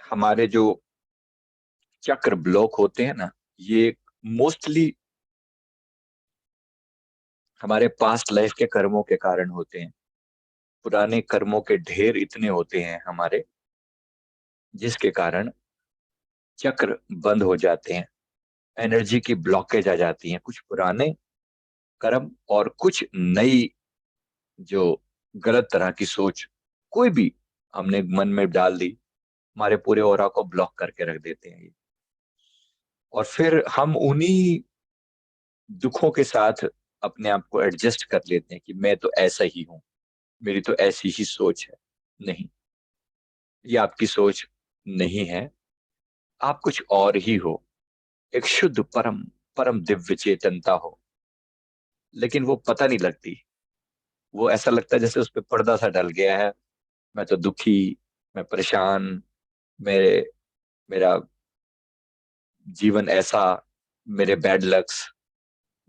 हमारे जो चक्र ब्लॉक होते हैं ना, ये मोस्टली हमारे पास्ट लाइफ के कर्मों के कारण होते हैं। पुराने कर्मों के ढेर इतने होते हैं हमारे, जिसके कारण चक्र बंद हो जाते हैं, एनर्जी की ब्लॉकेज आ जाती है। कुछ पुराने कर्म और कुछ नई जो गलत तरह की सोच कोई भी हमने मन में डाल दी, हमारे पूरे ऑरा को ब्लॉक करके रख देते हैं ये। और फिर हम उन्हीं दुखों के साथ अपने आप को एडजस्ट कर लेते हैं कि मैं तो ऐसा ही हूं, मेरी तो ऐसी ही सोच है। नहीं, ये आपकी सोच नहीं है। आप कुछ और ही हो, एक शुद्ध परम परम दिव्य चेतनता हो, लेकिन वो पता नहीं लगती। वो ऐसा लगता है जैसे उस पर पर्दा सा डल गया है। मैं तो दुखी, मैं परेशान, मेरे मेरा जीवन ऐसा, मेरे बैड लक्स,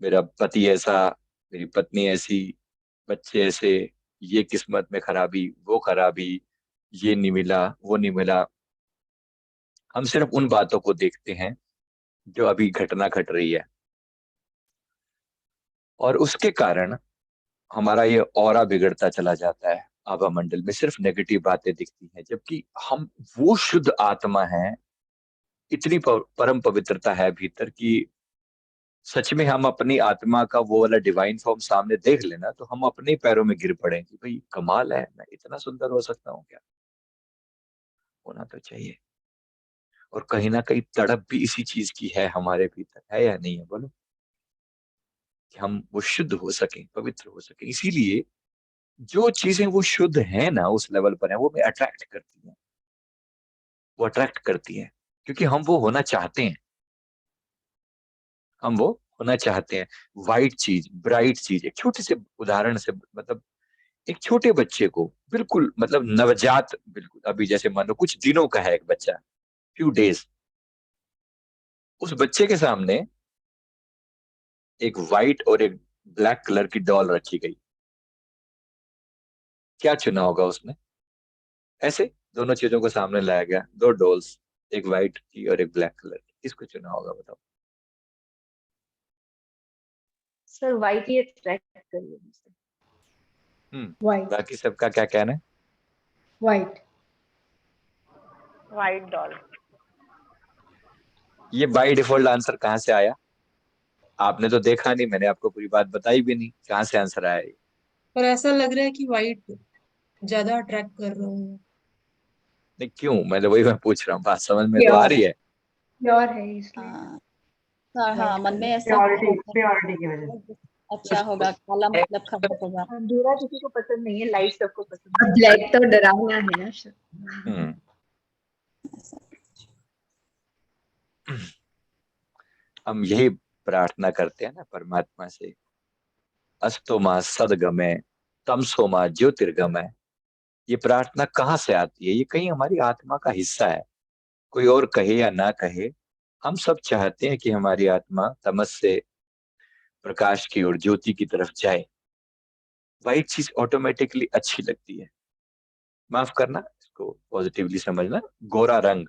मेरा पति ऐसा, मेरी पत्नी ऐसी, बच्चे ऐसे, ये किस्मत में खराबी, वो खराबी, ये नहीं मिला, वो नहीं मिला। हम सिर्फ उन बातों को देखते हैं जो अभी घटना घट रही है, और उसके कारण हमारा ये ऑरा बिगड़ता चला जाता है। आभा मंडल में सिर्फ नेगेटिव बातें दिखती हैं, जबकि हम वो शुद्ध आत्मा हैं। इतनी परम पवित्रता है भीतर की सच में हम अपनी आत्मा का वो वाला डिवाइन फॉर्म सामने देख लेना तो हम अपने ही पैरों में गिर पड़े कि भाई कमाल है, मैं इतना सुंदर हो सकता हूँ क्या? होना तो चाहिए। और कहीं ना कहीं तड़प भी इसी चीज की है हमारे भीतर, है या नहीं है बोलो? कि हम वो शुद्ध हो सकें, पवित्र हो सकें। इसीलिए जो चीजें वो शुद्ध है ना, उस लेवल पर है, वो हमें अट्रैक्ट करती हैं। वो अट्रैक्ट करती हैं क्योंकि हम वो होना चाहते हैं। हम वो होना चाहते हैं। वाइट चीज, ब्राइट चीज, एक छोटे से उदाहरण से मतलब, एक छोटे बच्चे को, बिल्कुल मतलब नवजात, बिल्कुल अभी जैसे मानो कुछ दिनों का है एक बच्चा, फ्यू डेज, उस बच्चे के सामने एक वाइट और एक ब्लैक कलर की डॉल रखी गई, क्या चुना होगा उसने? ऐसे दोनों चीजों को सामने लाया गया, दो डॉल्स, एक वाइट की और एक ब्लैक कलर की, किसको चुना होगा बताओ? सर वाइट ही अट्रैक्ट करिए मुझसे। वाइट। बाकी सबका क्या कहना है? वाइट। White doll. ये बाय डिफॉल्ट आंसर कहाँ से आया? आपने तो देखा नहीं, मैंने आपको पूरी बात बताई भी नहीं, कहाँ से आंसर आया ये? पर ऐसा लग रहा है कि वाइट ज्यादा अट्रैक्ट कर रहा हूँ। नहीं क्यों, मैं पूछ रहा हूँ, बात समझ में तो आ प्योर रही है। प्योर है इसलिए। हाँ हाँ, मन में ऐसा प्योरिटी होता प्योरिटी की वजह है, अच्छा कुछ होगा, काला मतलब खराब होगा। अंधेरा किसी को पसंद नहीं है, लाइट सबको पसंद है। ब्लैक तो डरावना है ना सर। हम्म हम यही प्रार्थना करते हैं ना परमात्मा से, अस्तो माँ सदगमय, तमसो माँ ज्योतिर्गमय। ये प्रार्थना कहाँ से आती है? ये कहीं हमारी आत्मा का हिस्सा है। कोई और कहे या ना कहे, हम सब चाहते हैं कि हमारी आत्मा तमस से प्रकाश की ओर, ज्योति की तरफ जाए। वाइट चीज ऑटोमेटिकली अच्छी लगती है। माफ करना, इसको पॉजिटिवली समझना, गोरा रंग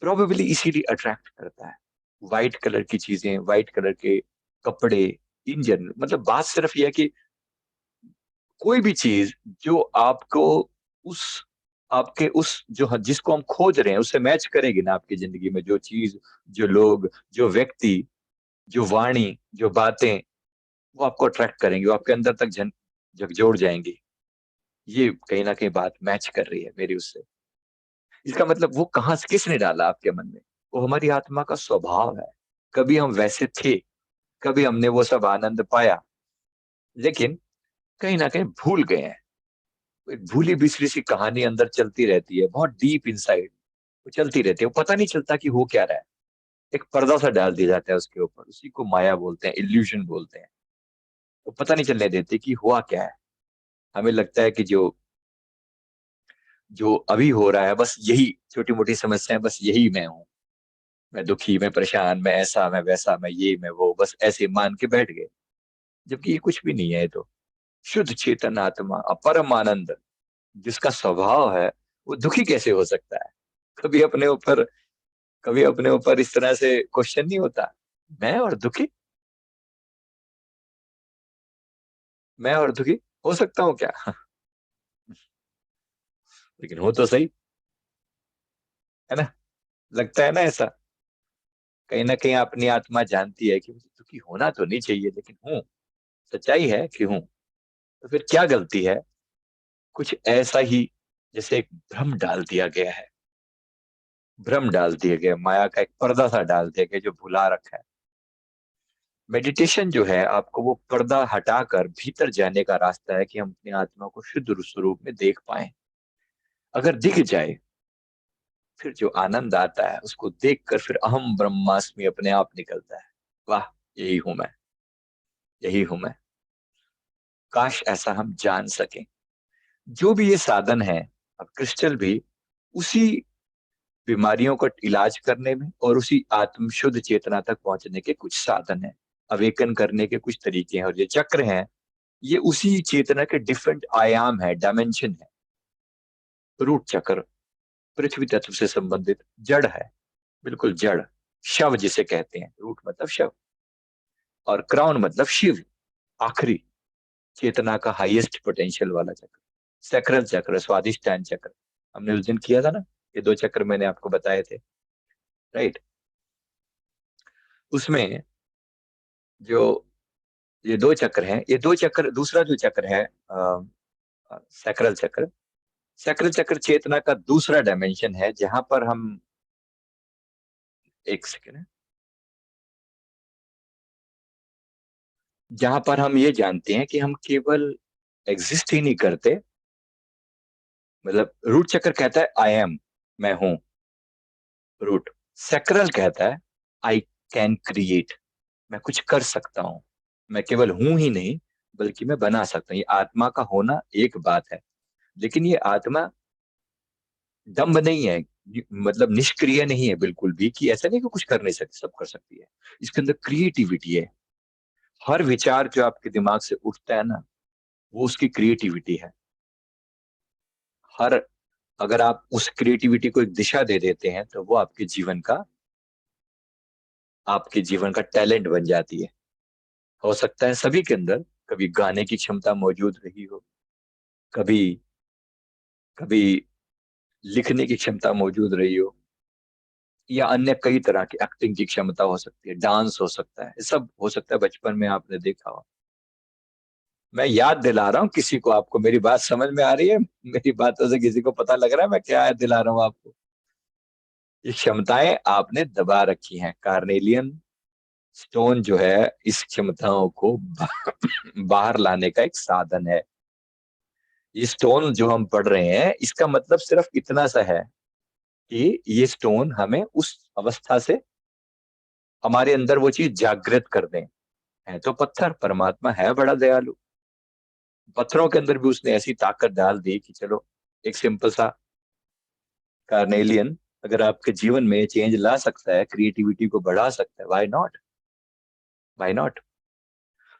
प्रोबेबली इसीलिए अट्रैक्ट करता है। व्हाइट कलर की चीजें, व्हाइट कलर के कपड़े, इन जनरल मतलब बात सिर्फ यह है कि कोई भी चीज जो आपको उस आपके उस जो जिसको हम खोज रहे हैं उससे मैच करेगी ना आपकी जिंदगी में, जो चीज, जो लोग, जो व्यक्ति, जो वाणी, जो बातें, वो आपको अट्रैक्ट करेंगे, वो आपके अंदर तक झकझोर जाएंगी। ये कहीं ना कहीं बात मैच कर रही है मेरी उससे। इसका मतलब वो कहाँ से, किसने डाला आपके मन में? वो हमारी आत्मा का स्वभाव है। कभी हम वैसे थे, कभी हमने वो सब आनंद पाया, लेकिन कहीं ना कहीं भूल गए हैं। एक भूली बिसरी सी कहानी अंदर चलती रहती है, बहुत डीप इनसाइड वो चलती रहती है, वो पता नहीं चलता कि हो क्या रहा है। एक पर्दा सा डाल दिया जाता है उसके ऊपर, उसी को माया बोलते हैं, इल्यूजन बोलते हैं। वो पता नहीं चलने देते कि हुआ क्या है। हमें लगता है कि जो जो अभी हो रहा है बस यही छोटी मोटी समस्याएं, बस यही मैं हूँ, मैं दुखी, मैं परेशान, मैं ऐसा, मैं वैसा, मैं ये, मैं वो, बस ऐसे मान के बैठ गए। जबकि ये कुछ भी नहीं है। ये तो शुद्ध चेतन आत्मा, अपरम आनंद, जिसका स्वभाव है वो दुखी कैसे हो सकता है? कभी अपने ऊपर इस तरह से क्वेश्चन नहीं होता, मैं और दुखी हो सकता हूँ क्या? लेकिन हो तो सही, है ना? लगता है ना ऐसा? कहीं ना कहीं अपनी आत्मा जानती है कि मुझे दुखी होना तो नहीं चाहिए, लेकिन हूं। सच्चाई है कि हूं। तो फिर क्या गलती है? कुछ ऐसा ही, जैसे एक भ्रम डाल दिया गया है, माया का एक पर्दा सा डाल दिया गया जो भुला रखा है। मेडिटेशन जो है आपको वो पर्दा हटाकर भीतर जाने का रास्ता है, कि हम अपनी आत्मा को शुद्ध स्वरूप में देख पाए। अगर दिख जाए, फिर जो आनंद आता है उसको देखकर फिर अहम ब्रह्मास्मि अपने आप निकलता है। वाह, यही हूं मैं, यही हूं मैं। काश ऐसा हम जान सकें। जो भी ये साधन है, अब क्रिस्टल भी उसी बीमारियों का इलाज करने में और उसी आत्म शुद्ध चेतना तक पहुंचने के कुछ साधन है, अवेकन करने के कुछ तरीके हैं। और ये चक्र हैं, ये उसी चेतना के डिफरेंट आयाम है, डायमेंशन है। रूट चक्र पृथ्वी तत्व से संबंधित जड़ है, बिल्कुल जड़, शव जिसे कहते हैं। रूट मतलब शव, और क्राउन मतलब शिव, आखिरी चेतना का हाईएस्ट पोटेंशियल वाला चक्र। सैक्रल चक्र, स्वादिष्टान चक्र, हमने उस दिन किया था ना, ये 2 चक्र मैंने आपको बताए थे, राइट? उसमें जो ये 2 चक्र हैं, ये 2 चक्र, दूसरा जो चक्र है सैक्रल चक्र, सैक्रल चक्र चेतना का दूसरा डायमेंशन है, जहां पर हम, एक सेकेंड, जहां पर हम ये जानते हैं कि हम केवल एग्जिस्ट ही नहीं करते। मतलब रूट चक्र कहता है आई एम, मैं हूं, रूट। सैक्रल कहता है आई कैन क्रिएट, मैं कुछ कर सकता हूं। मैं केवल हूं ही नहीं, बल्कि मैं बना सकता हूं। ये आत्मा का होना एक बात है, लेकिन ये आत्मा दम्भ नहीं है, मतलब निष्क्रिय नहीं है बिल्कुल भी, कि ऐसा नहीं कि कुछ कर नहीं सकती, सब कर सकती है। इसके अंदर क्रिएटिविटी है। हर विचार जो आपके दिमाग से उठता है ना, वो उसकी क्रिएटिविटी है। हर, अगर आप उस क्रिएटिविटी को एक दिशा दे देते हैं, तो वो आपके जीवन का टैलेंट बन जाती है। हो सकता है सभी के अंदर कभी गाने की क्षमता मौजूद रही हो, कभी कभी लिखने की क्षमता मौजूद रही हो, या अन्य कई तरह की एक्टिंग की क्षमता हो सकती है, डांस हो सकता है, ये सब हो सकता है बचपन में आपने देखा हो। मैं याद दिला रहा हूँ किसी को, आपको मेरी बात समझ में आ रही है? मेरी बातों से किसी को पता लग रहा है मैं क्या याद दिला रहा हूँ आपको? ये क्षमताएं आपने दबा रखी हैं। कार्नेलियन स्टोन जो है इस क्षमताओं को बाहर लाने का एक साधन है। ये स्टोन जो हम पढ़ रहे हैं, इसका मतलब सिर्फ इतना सा है कि ये स्टोन हमें उस अवस्था से, हमारे अंदर वो चीज जागृत कर दें। है तो पत्थर, परमात्मा है बड़ा दयालु। पत्थरों के अंदर भी उसने ऐसी ताकत डाल दी कि चलो, एक सिंपल सा कार्नेलियन अगर आपके जीवन में चेंज ला सकता है, क्रिएटिविटी को बढ़ा सकता है, व्हाई नॉट? Why not?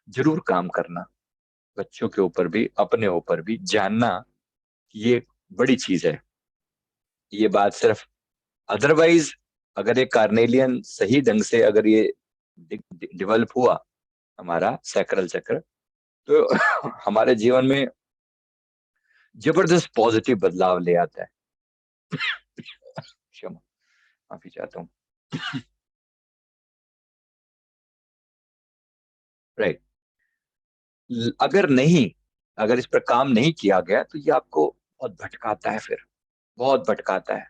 जरूर काम करना, बच्चों के ऊपर भी, अपने ऊपर भी, जानना कि ये बड़ी चीज है। ये बात सिर्फ, अदरवाइज अगर ये कार्नेलियन सही ढंग से अगर ये डेवलप हुआ, हमारा सैक्रल चक्र, तो हमारे जीवन में जबरदस्त पॉजिटिव बदलाव ले आता है। क्षमा, माफी चाहता हूँ। राइट। अगर नहीं, अगर इस पर काम नहीं किया गया, तो ये आपको बहुत भटकाता है, फिर बहुत भटकाता है।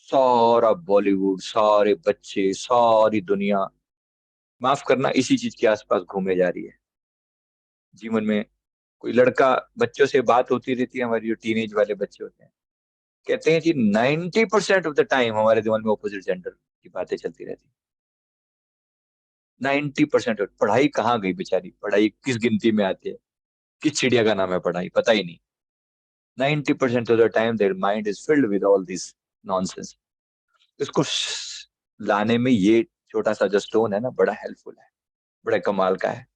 सारा बॉलीवुड, सारे बच्चे, सारी दुनिया, माफ करना, इसी चीज के आसपास घूमे जा रही है। जीवन में कोई लड़का, बच्चों से बात होती रहती है, हमारी जो टीनेज वाले बच्चे होते हैं, कहते हैं जी 90% ऑफ द टाइम हमारे दिमाग में ऑपोजिट जेंडर की बातें चलती रहती है। 90%। पढ़ाई कहाँ गई बेचारी? पढ़ाई किस गिनती में आती है? किस चिड़िया का नाम है पढ़ाई? पता ही नहीं। 90% of the time their mind is filled with all this nonsense. इसको लाने में ये छोटा सा जो स्टोन है ना, बड़ा हेल्पफुल है, बड़ा कमाल का है।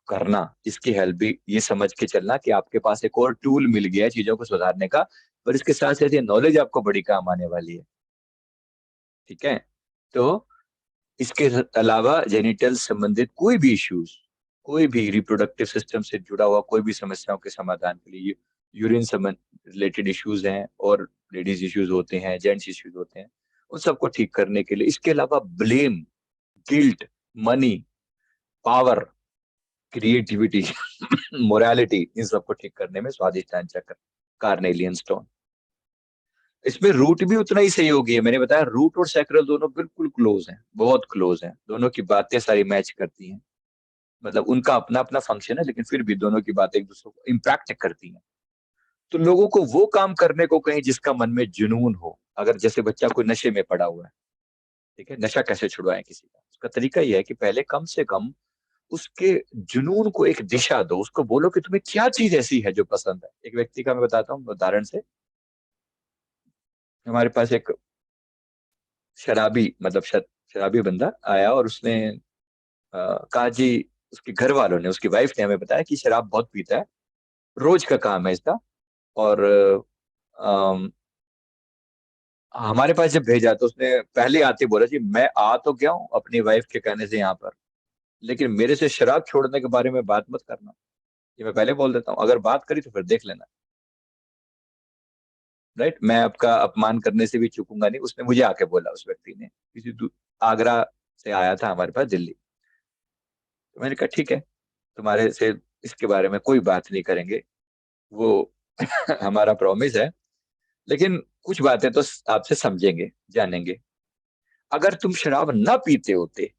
करना, इसकी हेल्प भी, ये समझ के चलना कि आपके पास एक और टूल मिल गया है चीजों को सुधारने का, पर इसके साथ साथ ये नॉलेज आपको बड़ी काम आने वाली है। ठीक है, तो इसके अलावा जेनिटल संबंधित कोई भी इश्यूज, कोई भी रिप्रोडक्टिव सिस्टम से जुड़ा हुआ कोई भी समस्याओं के समाधान के लिए, यूरिन संबंध रिलेटेड इश्यूज हैं और लेडीज इश्यूज होते हैं, जेंट्स इश्यूज होते हैं, उन सबको ठीक करने के लिए। इसके अलावा blame, guilt, money, power, creativity, morality, इन सबको ठीक करने में स्वादिष्टान चक्र, कार्नेलियन स्टोन। इसमें रूट भी उतना ही सहयोगी है। मैंने बताया रूट और सैक्रल दोनों बिल्कुल क्लोज हैं, बहुत क्लोज हैं, दोनों की बातें सारी मैच करती हैं। मतलब उनका अपना अपना फंक्शन है, लेकिन फिर भी दोनों की बातें एक दूसरे को इम्पैक्ट करती हैं। तो लोगों को वो काम करने को कहीं जिसका मन में जुनून हो। अगर जैसे बच्चा कोई नशे में पड़ा हुआ है, ठीक है, नशा कैसे छुड़वाएं किसी का, उसका तरीका यह है कि पहले कम से कम उसके जुनून को एक दिशा दो। उसको बोलो कि तुम्हें क्या चीज ऐसी है जो पसंद है। एक व्यक्ति का मैं बताता हूँ उदाहरण से। हमारे पास एक शराबी, मतलब शराबी बंदा आया और उसने कहा जी, उसके घर वालों ने, उसकी वाइफ ने हमें बताया कि शराब बहुत पीता है, रोज का काम है इसका। और अम, हमारे पास जब भेजा तो उसने पहले आते बोला जी मैं आ तो गया हूँ अपनी वाइफ के कहने से यहाँ पर, लेकिन मेरे से शराब छोड़ने के बारे में बात मत करना। ये मैं पहले बोल देता हूँ, अगर बात करी तो फिर देख लेना। राइट, मैं आपका अपमान करने से भी चूकूंगा नहीं। उसने मुझे आके बोला, उस व्यक्ति ने, आगरा से आया था हमारे पास दिल्ली। तो मैंने कहा ठीक है, तुम्हारे से इसके बारे में कोई बात नहीं करेंगे, वो हमारा प्रॉमिस है, लेकिन कुछ बातें तो आपसे समझेंगे, जानेंगे। अगर तुम शराब ना पीते होते,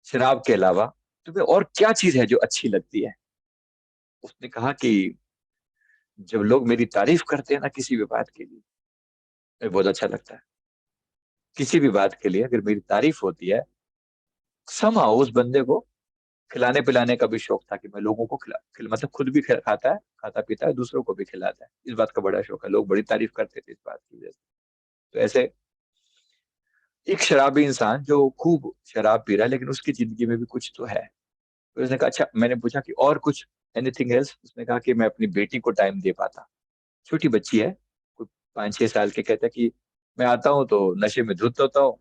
शराब के अलावा तुम्हें और क्या चीज है जो अच्छी लगती है? उसने कहा कि जब लोग मेरी तारीफ करते हैं ना किसी भी बात के लिए, मुझे बहुत अच्छा लगता है। किसी भी बात के लिए अगर मेरी तारीफ होती है, समहाउ उस बंदे को खिलाने पिलाने का भी शौक था कि मैं लोगों को मतलब खुद भी खाता है, खाता पीता है, दूसरों को भी खिलाता है। इस बात का बड़ा शौक है, लोग बड़ी तारीफ करते थे इस बात की वजह से। तो ऐसे एक शराबी इंसान जो खूब शराब पी रहा है, लेकिन उसकी जिंदगी में भी कुछ तो है। तो उसने कहा अच्छा, मैंने पूछा कि और कुछ, एनीथिंग एल्स? उसने कहा कि मैं अपनी बेटी को टाइम दे पाता। छोटी बच्ची है, कोई 5-6 साल के। कहता कि मैं आता हूँ तो नशे में धुत होता हूँ,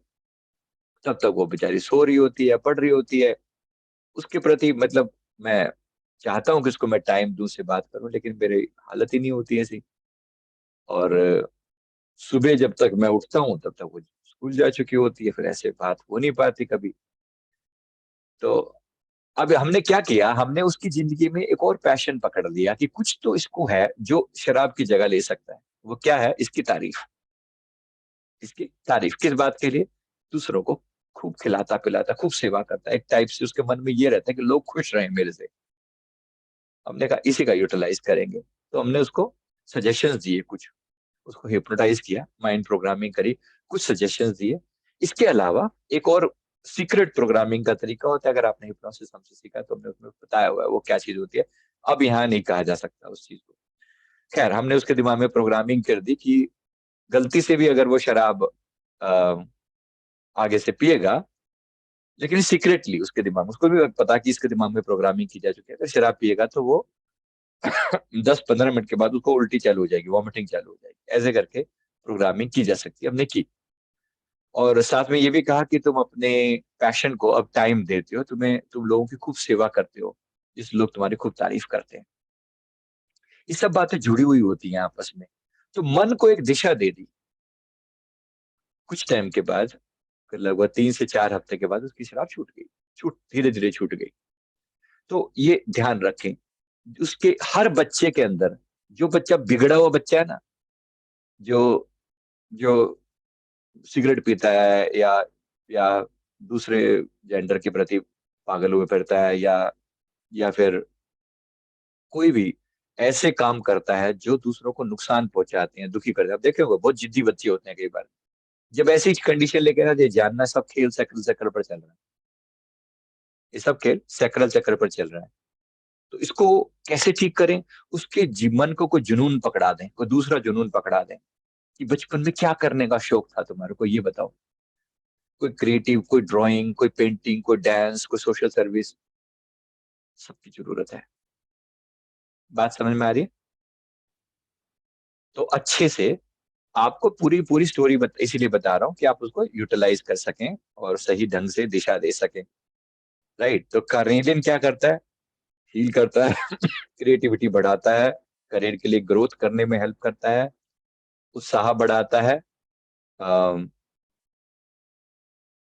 तब तक वो बेचारी सो रही होती है, पढ़ रही होती है। उसके प्रति मतलब मैं चाहता हूँ कि उसको मैं टाइम दूं, से बात करूं, लेकिन मेरी हालत ही नहीं होती ऐसी। और सुबह जब तक मैं उठता हूँ तब तक वो स्कूल जा चुकी होती है, फिर ऐसे बात हो नहीं पाती कभी। तो अब हमने क्या किया, हमने उसकी जिंदगी में एक और पैशन पकड़ लिया कि कुछ तो इसको है जो शराब की जगह ले सकता है। वो क्या है? इसकी तारीफ। इसकी तारीफ किस बात के लिए? दूसरों को खूब खिलाता पिलाता, खूब सेवा करता है। एक टाइप से उसके मन में ये रहता है कि लोग खुश रहें मेरे से। हमने कहा इसी का यूटिलाइज करेंगे। तो हमने उसको सजेशंस दिए कुछ, उसको हिप्नोटाइज किया, माइंड प्रोग्रामिंग करी, कुछ सजेशंस दिए। इसके अलावा एक और सीक्रेट प्रोग्रामिंग का तरीका होता है। अगर आपने हिप्नोसिस हमसे सीखा तो हमने उसमें बताया हुआ है वो क्या चीज होती है। अब यहाँ नहीं कहा जा सकता उस चीज को। खैर, हमने उसके दिमाग में प्रोग्रामिंग कर दी कि गलती से भी अगर वो शराब अ, आगे से पिएगा, लेकिन सीक्रेटली उसके दिमाग में, उसको भी पता कि इसके दिमाग में प्रोग्रामिंग की जा चुकी है, अगर शराब पिएगा तो वो 10-15 मिनट के बाद उसको उल्टी चालू हो जाएगी, वॉमिटिंग चालू हो जाएगी। ऐसे करके प्रोग्रामिंग की जा सकती है, हमने की। और साथ में ये भी कहा कि तुम अपने पैशन को अब टाइम देते हो, तुम लोगों की खूब सेवा करते हो, जिस लोग तुम्हारी खूब तारीफ करते हैं। ये सब बातें जुड़ी हुई होती हैं आपस में। तो मन को एक दिशा दे दी। कुछ टाइम के बाद, लगभग 3 से 4 हफ्ते के बाद, उसकी शराब छूट गई। धीरे धीरे छूट गई। तो ये ध्यान रखें, उसके हर बच्चे के अंदर, जो बच्चा बिगड़ा हुआ बच्चा है ना, जो जो सिगरेट पीता है, या दूसरे जेंडर के प्रति पागल हुए फिरता है, या फिर कोई भी ऐसे काम करता है जो दूसरों को नुकसान पहुंचाते हैं, दुखी करते हैं। आप देखे होंगे बहुत जिद्दी बच्चे होते हैं कई बार। जब ऐसी कंडीशन लेके ना, ये जानना सब खेल सैक्रल चक्र पर चल रहा है। ये सब खेल सैक्रल चक्र पर चल रहा है। तो इसको कैसे ठीक करें? उसके मन को कोई जुनून पकड़ा दें, कोई दूसरा जुनून पकड़ा दें कि बचपन में क्या करने का शौक था तुम्हारे को, ये बताओ। कोई क्रिएटिव, कोई ड्राइंग, कोई पेंटिंग, कोई डांस, कोई सोशल सर्विस, सबकी जरूरत है। बात समझ में आ रही है? तो अच्छे से आपको पूरी पूरी स्टोरी इसीलिए बता रहा हूँ कि आप उसको यूटिलाइज कर सकें और सही ढंग से दिशा दे सकें। राइट, तो कार्नेलियन क्या करता है? हील करता है, क्रिएटिविटी बढ़ाता है, करियर के लिए ग्रोथ करने में हेल्प करता है, उत्साह बढ़ाता है,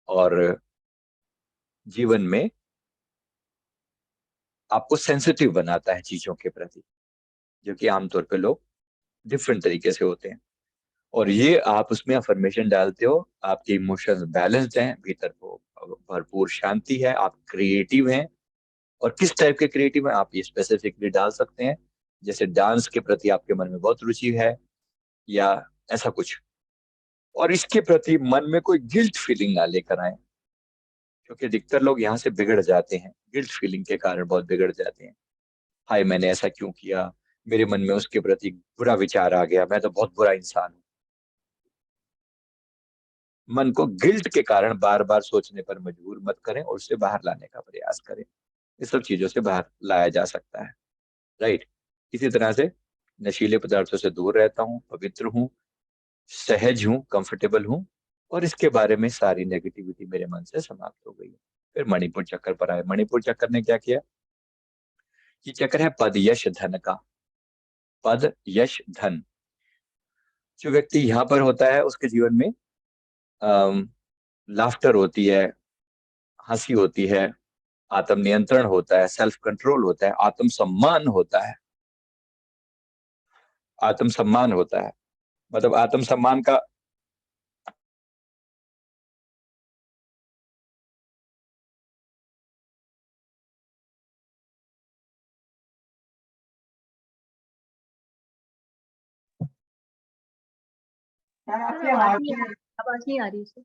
और जीवन में आपको सेंसिटिव बनाता है चीजों के प्रति, जो कि आमतौर पे लोग डिफरेंट तरीके से होते हैं। और ये आप उसमें अफर्मेशन डालते हो, आपके इमोशंस बैलेंस्ड हैं, भीतर को भरपूर शांति है, आप क्रिएटिव हैं। और किस टाइप के क्रिएटिव हैं आप ये स्पेसिफिकली डाल सकते हैं, जैसे डांस के प्रति आपके मन में बहुत रुचि है या ऐसा कुछ। और इसके प्रति मन में कोई गिल्ट फीलिंग ना लेकर आए, क्योंकि अधिकतर लोग यहाँ से बिगड़ जाते हैं, गिल्ट फीलिंग के कारण बहुत बिगड़ जाते हैं। हाय मैंने ऐसा क्यों किया, मेरे मन में उसके प्रति बुरा विचार आ गया, मैं तो बहुत बुरा इंसान हूँ। मन को गिल्ट के कारण बार बार सोचने पर मजबूर मत करें और उससे बाहर लाने का प्रयास करें। इस सब चीजों से बाहर लाया जा सकता है। राइट, इसी तरह से नशीले पदार्थों से दूर रहता हूँ, पवित्र हूँ, सहज हूँ, कंफर्टेबल हूँ, और इसके बारे में सारी नेगेटिविटी मेरे मन से समाप्त हो गई है। फिर मणिपुर चक्कर पर आए। मणिपुर चक्कर ने क्या किया? ये चक्कर है पद यश धन का। पद यश धन, जो व्यक्ति यहाँ पर होता है उसके जीवन में लाफ्टर होती है, हंसी होती है, आत्म नियंत्रण होता है, सेल्फ कंट्रोल होता है, आत्मसम्मान होता है। आत्मसम्मान होता है मतलब आत्मसम्मान का आवाज नहीं आ रही सर।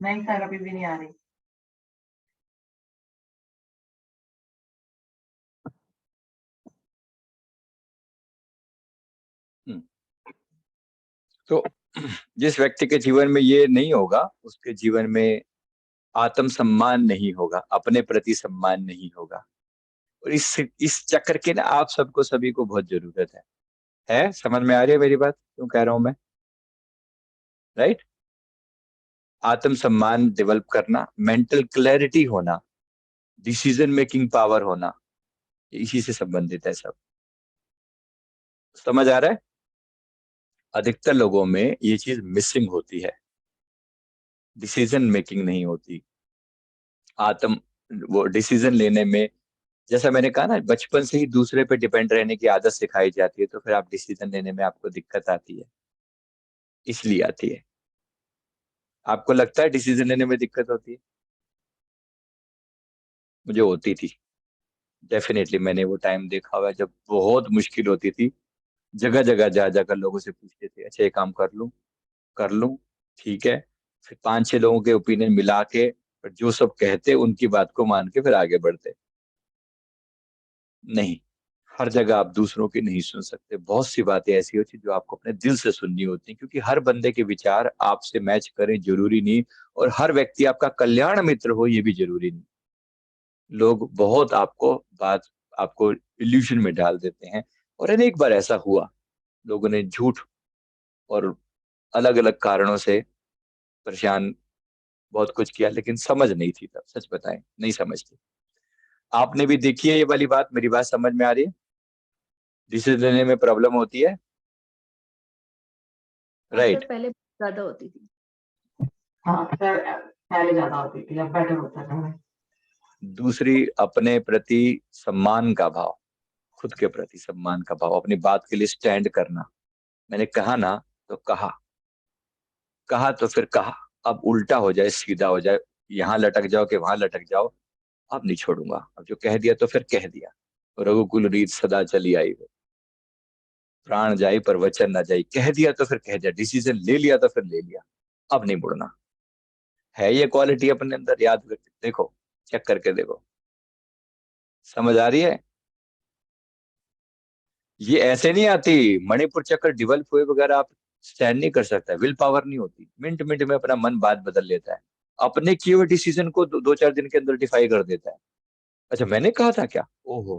नहीं सर, अभी भी नहीं आ रही। तो जिस व्यक्ति के जीवन में ये नहीं होगा, उसके जीवन में आत्मसम्मान नहीं होगा, अपने प्रति सम्मान नहीं होगा। और इस चक्कर के ना आप सबको, सभी को बहुत जरूरत है? समझ में आ रही है मेरी बात क्यों कह रहा हूं मैं? राइट, आत्मसम्मान डेवलप करना, मेंटल क्लैरिटी होना, डिसीजन मेकिंग पावर होना, इसी से संबंधित है सब। समझ आ रहा है? अधिकतर लोगों में ये चीज मिसिंग होती है, डिसीजन मेकिंग नहीं होती। आत्म वो डिसीजन लेने में, जैसा मैंने कहा ना, बचपन से ही दूसरे पे डिपेंड रहने की आदत सिखाई जाती है, तो फिर आप डिसीजन लेने में आपको दिक्कत आती है। इसलिए आती है। आपको लगता है डिसीजन लेने में दिक्कत होती है? मुझे होती थी डेफिनेटली। मैंने वो टाइम देखा हुआ है जब बहुत मुश्किल होती थी। जगह जगह जा जाकर लोगों से पूछते थे, अच्छा ये काम कर लूं, कर लूं, ठीक है। फिर 5-6 लोगों के ओपिनियन मिला के, और जो सब कहते उनकी बात को मान के फिर आगे बढ़ते। नहीं, हर जगह आप दूसरों की नहीं सुन सकते। बहुत सी बातें ऐसी होती जो आपको अपने दिल से सुननी होती हैं, क्योंकि हर बंदे के विचार आपसे मैच करें जरूरी नहीं, और हर व्यक्ति आपका कल्याण मित्र हो ये भी जरूरी नहीं। लोग बहुत आपको इल्यूशन में डाल देते हैं। और अनेक बार ऐसा हुआ, लोगों ने झूठ और अलग अलग कारणों से परेशान बहुत कुछ किया, लेकिन समझ नहीं थी तब। सच बताएं, नहीं समझती। आपने भी देखी है ये वाली बात? मेरी बात समझ में आ रही है? डिसीजन लेने में प्रॉब्लम होती है। राइट, सर पहले ज्यादा होती थी। हाँ सर, पहले ज्यादा होती थी, अब बेटर होता है। दूसरी, अपने प्रति सम्मान का भाव, खुद के प्रति सम्मान का भाव, अपनी बात के लिए स्टैंड करना। मैंने कहा ना तो कहा, कहा तो फिर कहा। अब उल्टा हो जाए, सीधा हो जाए, यहाँ लटक जाओ कि वहां लटक जाओ, अब नहीं छोड़ूंगा। अब जो कह दिया तो फिर कह दिया। रघुकुल रीत सदा चली आई हो, प्राण जाई पर वचन न जाई। कह दिया तो फिर कह दिया, डिसीजन ले लिया तो फिर ले लिया, अब नहीं मुड़ना। है ये क्वालिटी अपने अंदर? याद करके देखो, चेक करके देखो। समझ आ रही है? ये ऐसे नहीं आती। मणिपुर चक्कर डेवलप हुए वगैरह आप स्टैंड नहीं कर सकता। विल पावर नहीं होती। मिनट मिनट में अपना मन बात बदल लेता है, अपने किए हुए डिसीजन को 2-4 दिन के अंदर डिफाई कर देता है। अच्छा मैंने कहा था क्या, ओहो,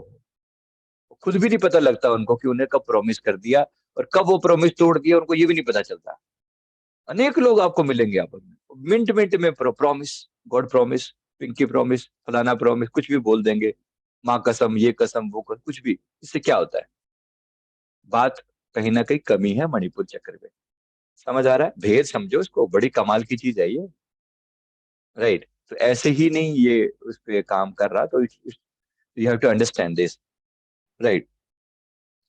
खुद भी नहीं पता लगता उनको कि उन्हें कब प्रॉमिस कर दिया और कब वो प्रॉमिस तोड़ दिया, उनको ये भी नहीं पता चलता। अनेक लोग आपको मिलेंगे आपस में, मिनट मिनट में promise, god promise, pinky promise, फलाना प्रॉमिस, कुछ भी बोल देंगे, माँ कसम, ये कसम, वो कसम, कुछ भी। इससे क्या होता है? बात कहीं ना कहीं कमी है मणिपुर चक्र में। समझ आ रहा है? भेद समझो इसको, बड़ी कमाल की चीज है ये, राइट? तो ऐसे ही नहीं ये उस पे काम कर रहा, तो you have to understand this, right?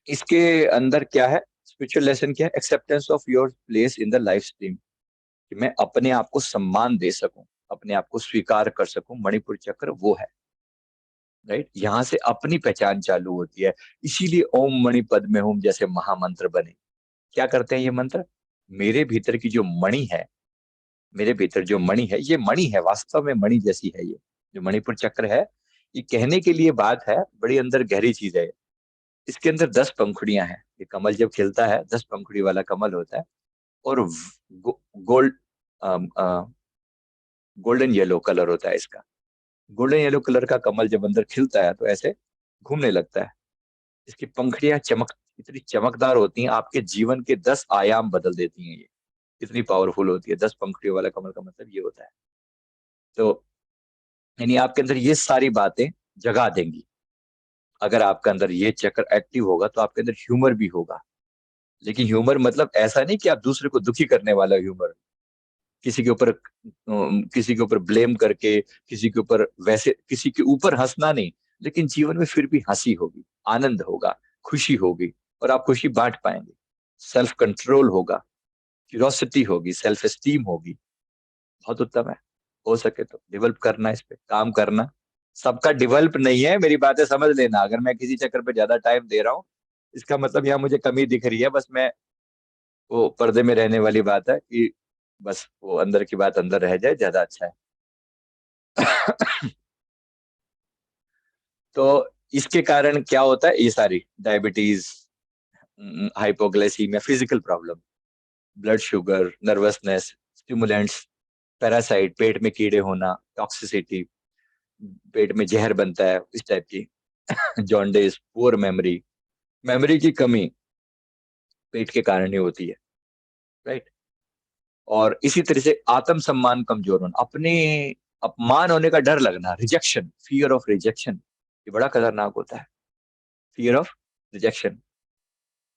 इसके अंदर क्या है? स्पिरिचुअल लेसन क्या है? Acceptance of your place in the life stream, कि मैं अपने आप को सम्मान दे सकूं, अपने आप को स्वीकार कर सकूं। मणिपुर चक्र वो है, राइट? यहां से अपनी पहचान चालू होती है। इसीलिए ओम मणि पद्मे हूम जैसे महामंत्र बने। क्या करते हैं ये मंत्र? मेरे भीतर की जो मणि है, मेरे भीतर जो मणि है, ये मणि है, वास्तव में मणि जैसी है ये जो मणिपुर चक्र है। ये कहने के लिए बात है, बड़ी अंदर गहरी चीज है। इसके अंदर 10 पंखुड़ियां हैं। ये कमल जब खिलता है 10 पंखुड़ी वाला कमल होता है, और गोल्ड गोल्डन येलो कलर होता है इसका। गोल्डन येलो कलर का कमल जब अंदर खिलता है तो ऐसे घूमने लगता है। इसकी पंखुड़ियां इतनी चमकदार होती हैं, आपके जीवन के 10 आयाम बदल देती हैं ये। इतनी पावरफुल होती है। 10 पंखुड़ियों वाला कमल का मतलब ये होता है। तो यानी आपके अंदर ये सारी बातें जगा देंगी। अगर आपके अंदर ये चक्र एक्टिव होगा तो आपके अंदर ह्यूमर भी होगा। लेकिन ह्यूमर मतलब ऐसा नहीं कि आप दूसरे को दुखी करने वाला ह्यूमर, किसी के ऊपर ब्लेम करके, किसी के ऊपर वैसे, किसी के ऊपर हंसना नहीं। लेकिन जीवन में फिर भी हंसी होगी, आनंद होगा, खुशी होगी, और आप खुशी बांट पाएंगे। सेल्फ कंट्रोल होगा, क्यूरोसिटी होगी, सेल्फ एस्टीम होगी। बहुत उत्तम है। हो सके तो डेवलप करना, इस पे काम करना। सबका डेवलप नहीं है, मेरी बातें समझ लेना। अगर मैं किसी चक्कर पे ज्यादा टाइम दे रहा हूँ, इसका मतलब यहाँ मुझे कमी दिख रही है। बस मैं, वो पर्दे में रहने वाली बात है कि बस वो अंदर की बात अंदर रह जाए, ज्यादा अच्छा है। तो इसके कारण क्या होता है? ये सारी diabetes, hypoglycaemia, physical problem, blood sugar, nervousness, stimulants, parasite, पेट में कीड़े होना, टॉक्सिसिटी, पेट में जहर बनता है, इस टाइप की, जॉन्डिस, पुअर मेमोरी, मेमोरी की कमी पेट के कारण ही होती है, राइट? और इसी तरह से आत्म सम्मान कमजोर होना, अपने अपमान होने का डर लगना, रिजेक्शन, फियर ऑफ रिजेक्शन, ये बड़ा खतरनाक होता है। फियर ऑफ रिजेक्शन,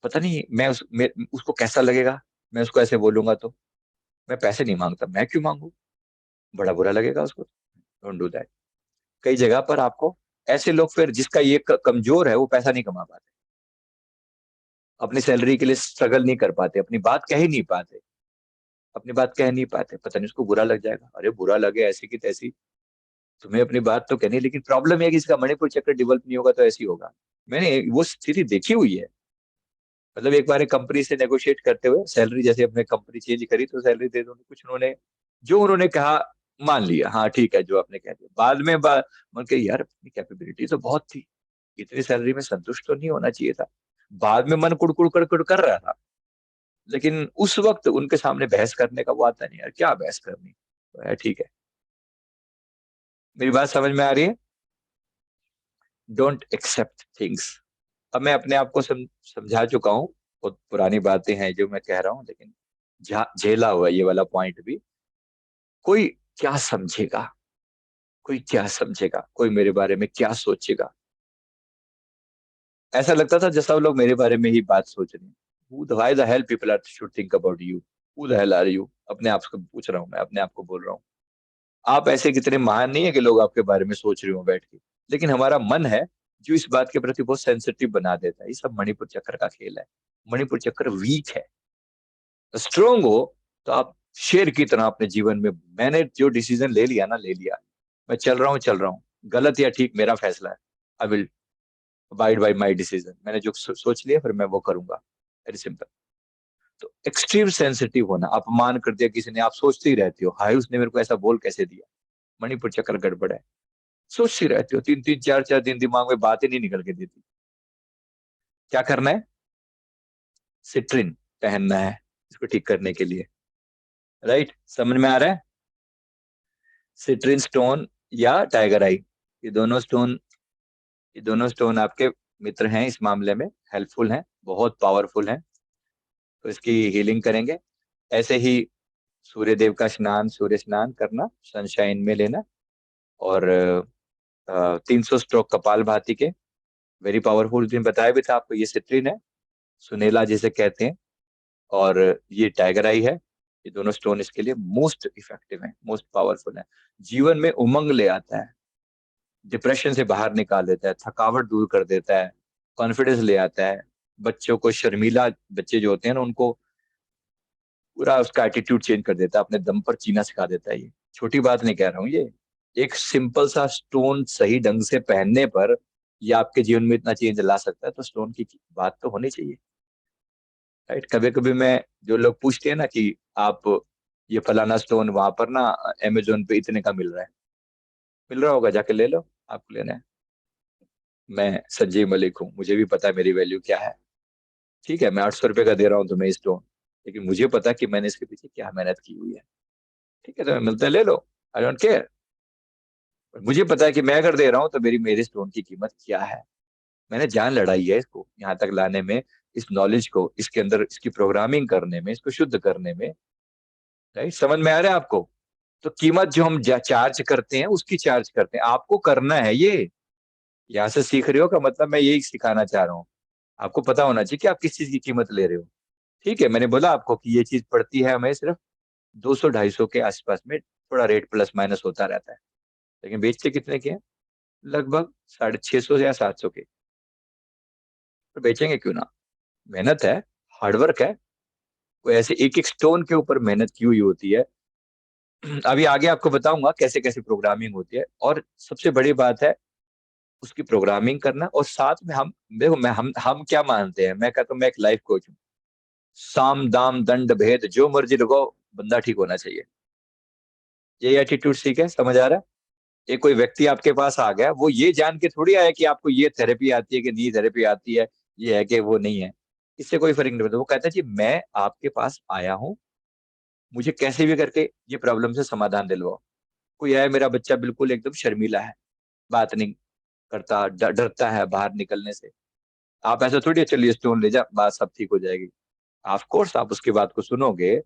पता नहीं उसको कैसा लगेगा, मैं उसको ऐसे बोलूंगा तो। मैं पैसे नहीं मांगता, मैं क्यों मांगू, बड़ा बुरा लगेगा उसको। Don't do that. कई जगह पर आपको ऐसे लोग, फिर जिसका ये कमजोर है, वो पैसा नहीं कमा पाते, अपनी सैलरी के लिए स्ट्रगल नहीं कर पाते, अपनी बात कह ही नहीं पाते, अपनी बात कह नहीं पाते। पता नहीं उसको बुरा लग जाएगा, अरे बुरा लगे ऐसी की तैसी, तुम्हें अपनी बात तो कहनी। लेकिन प्रॉब्लम है कि इसका मणिपुर चक्र डेवलप नहीं होगा तो ऐसी होगा। मैंने वो स्थिति देखी हुई है। मतलब एक बार एक कंपनी से नेगोशिएट करते हुए सैलरी, जैसे अपने कंपनी चेंज करी तो सैलरी दे दो कुछ, उन्होंने जो उन्होंने कहा मान लिया, हाँ ठीक है जो आपने कह दिया। बाद में मन के यार अपनी कैपेबिलिटी तो बहुत थी, इतनी सैलरी में संतुष्ट तो नहीं होना चाहिए था। बाद में मन कुड़कुड़ कड़कुड़ कर रहा था, लेकिन उस वक्त उनके सामने बहस करने का वो आता नहीं, यार क्या बहस करनी, तो यार ठीक है। मेरी बात समझ में आ रही है? Don't accept things. अब मैं अपने आप को समझा चुका हूँ, बहुत पुरानी बातें हैं जो मैं कह रहा हूँ, लेकिन झेला हुआ ये वाला पॉइंट भी। कोई क्या समझेगा, कोई क्या समझेगा, कोई मेरे बारे में क्या सोचेगा। ऐसा लगता था जैसा लोग मेरे बारे में ही बात सोच रहे हैं। Why the hell people are should think about you? Who the hell are you? अपने आप को पूछ रहा हूँ मैं, अपने आप को बोल रहा हूँ। आप ऐसे कितने महान नहीं है कि लोग आपके बारे में सोच रहे हो बैठ के। लेकिन हमारा मन है जो इस बात के प्रति बहुत सेंसिटिव बना देता है। ये सब मणिपुर चक्र का खेल है। मणिपुर चक्र वीक है। स्ट्रोंग हो तो आप शेर की तरह अपने जीवन में, मैंने जो डिसीजन ले लिया ना, ले लिया, मैं चल रहा हूँ, चल रहा हूँ, गलत या ठीक मेरा फैसला है। I will abide by my decision. मैंने जो सोच लिया फिर मैं वो करूंगा। Very simple. तो एक्सट्रीम सेंसिटिव होना, अपमान कर दिया किसी ने, आप सोचते ही रहते हो हाय उसने मेरे को ऐसा बोल कैसे दिया। मणिपुर चक्र गड़बड़ है। सोचती रहती हो, 3-3 4-4 दिन दिमाग में बातें नहीं निकल के देती। क्या करना है? सिट्रिन पहनना है इसको ठीक करने के लिए, राइट? समझ में आ रहा है? सिट्रिन स्टोन या टाइगर आई, ये दोनों स्टोन आपके मित्र हैं इस मामले में, हेल्पफुल हैं, बहुत पावरफुल हैं, तो इसकी हीलिंग करेंगे। ऐसे ही सूर्य देव का स्नान, सूर्य स्नान करना, सनशाइन में लेना, और 300 स्ट्रोक कपालभाति के, वेरी पावरफुल। दिन बताया भी था आपको, ये सिट्रिन है, सुनेला जिसे कहते हैं, और ये टाइगर आई है। ये दोनों स्टोन इसके लिए मोस्ट इफेक्टिव है, मोस्ट पावरफुल है। जीवन में उमंग ले आता है, डिप्रेशन से बाहर निकाल देता है, थकावट दूर कर देता है, कॉन्फिडेंस ले आता है। बच्चों को, शर्मीला बच्चे जो होते हैं ना, उनको पूरा उसका एटीट्यूड चेंज कर देता है, अपने दम पर जीना सिखा देता है। ये छोटी बात नहीं कह रहा हूँ, ये एक सिंपल सा स्टोन सही ढंग से पहनने पर ये आपके जीवन में इतना चेंज ला सकता है, तो स्टोन की बात तो होनी चाहिए, राइट। कभी कभी मैं, जो लोग पूछते हैं ना कि आप ये फलाना स्टोन वहां पर ना अमेजोन पे इतने का मिल रहा है, मिल रहा होगा, जाके ले लो, आपको लेना है। मैं संजय मलिक हूँ, मुझे भी पता है मेरी वैल्यू क्या है, ठीक है। मैं 800 रुपये का दे रहा हूँ तुम्हें स्टोन, लेकिन मुझे पता है कि मैंने इसके पीछे क्या मेहनत की हुई है, ठीक है। तुम्हें मिलता है, ले लो, आई डोंट केयर। मुझे पता है कि मैं अगर दे रहा हूँ तो मेरी मेरे स्टोन की कीमत क्या है। मैंने जान लड़ाई है इसको यहाँ तक लाने में, इस नॉलेज को इसके अंदर, इसकी प्रोग्रामिंग करने में, इसको शुद्ध करने में, राइट। समझ में आ रहा है आपको? तो कीमत जो हम चार्ज करते हैं, उसकी चार्ज करते हैं, आपको करना है ये। यहाँ से सीख रहे हो का मतलब मैं यही सिखाना चाह रहा हूँ, आपको पता होना चाहिए कि आप किस चीज की कीमत ले रहे हो, ठीक है। मैंने बोला आपको कि ये चीज पड़ती है हमें सिर्फ 200-250 के आसपास में, थोड़ा रेट प्लस माइनस होता रहता है, लेकिन बेचते कितने के हैं? लगभग 650 या 700 के। तो बेचेंगे क्यों ना, मेहनत है, हार्डवर्क है, कोई ऐसे एक एक स्टोन के ऊपर मेहनत की हुई होती है। अभी आगे आपको बताऊंगा कैसे कैसे प्रोग्रामिंग होती है, और सबसे बड़ी बात है उसकी प्रोग्रामिंग करना। और साथ में हम, देखो मैं, हम क्या मानते हैं, मैं कहता हूँ मैं एक लाइफ कोच हूँ। साम दाम दंड भेद जो मर्जी लगाओ, बंदा ठीक होना चाहिए। ये एटीट्यूड सीख है, समझ आ रहा है? ये कोई व्यक्ति आपके पास आ गया, वो ये जान के थोड़ी आया कि आपको ये थेरेपी आती है कि नहीं थेरेपी आती है, ये है कि वो नहीं है, इससे कोई फर्क नहीं पड़ता। वो कहता है कि मैं आपके पास आया हूँ, मुझे कैसे भी करके ये प्रॉब्लम से समाधान दिलवाओ। कोई है, मेरा बच्चा बिल्कुल एकदम शर्मीला है, बात नहीं करता, डरता है बाहर निकलने से, आप ऐसा थोड़ी है, चलिए स्टोन ले जा, बात सब ठीक हो जाएगी। ऑफ कोर्स आप उसकी बात को सुनोगे,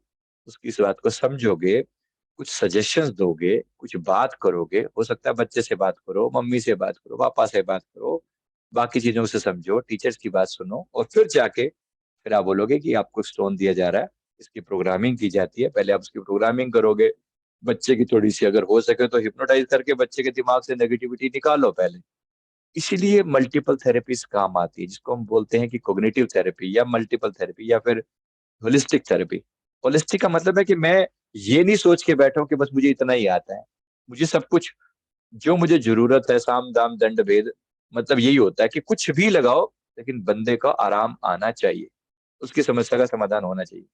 उसकी इस बात को समझोगे, कुछ सजेशंस दोगे, कुछ बात करोगे, हो सकता है बच्चे से बात करो, मम्मी से बात करो, पापा से बात करो, बाकी चीजों से समझो, टीचर्स की बात सुनो, और फिर जाके फिर आप बोलोगे कि आपको स्टोन दिया जा रहा है, इसकी प्रोग्रामिंग की जाती है। पहले आप उसकी प्रोग्रामिंग करोगे, बच्चे की थोड़ी सी, अगर हो सके तो हिप्नोटाइज करके बच्चे के दिमाग से नेगेटिविटी निकालो पहले। इसीलिए मल्टीपल थेरेपीज काम आती है, जिसको हम बोलते हैं कि कोग्निटिव थेरेपी या मल्टीपल थेरेपी या फिर होलिस्टिक थेरेपी। होलिस्टिक का मतलब है कि मैं ये नहीं सोच के बैठा हूं कि बस मुझे इतना ही आता है, मुझे सब कुछ जो मुझे जरूरत है, साम दाम दंड भेद, मतलब यही होता है कि कुछ भी लगाओ, लेकिन बंदे को आराम आना चाहिए, उसकी समस्या का समाधान होना चाहिए।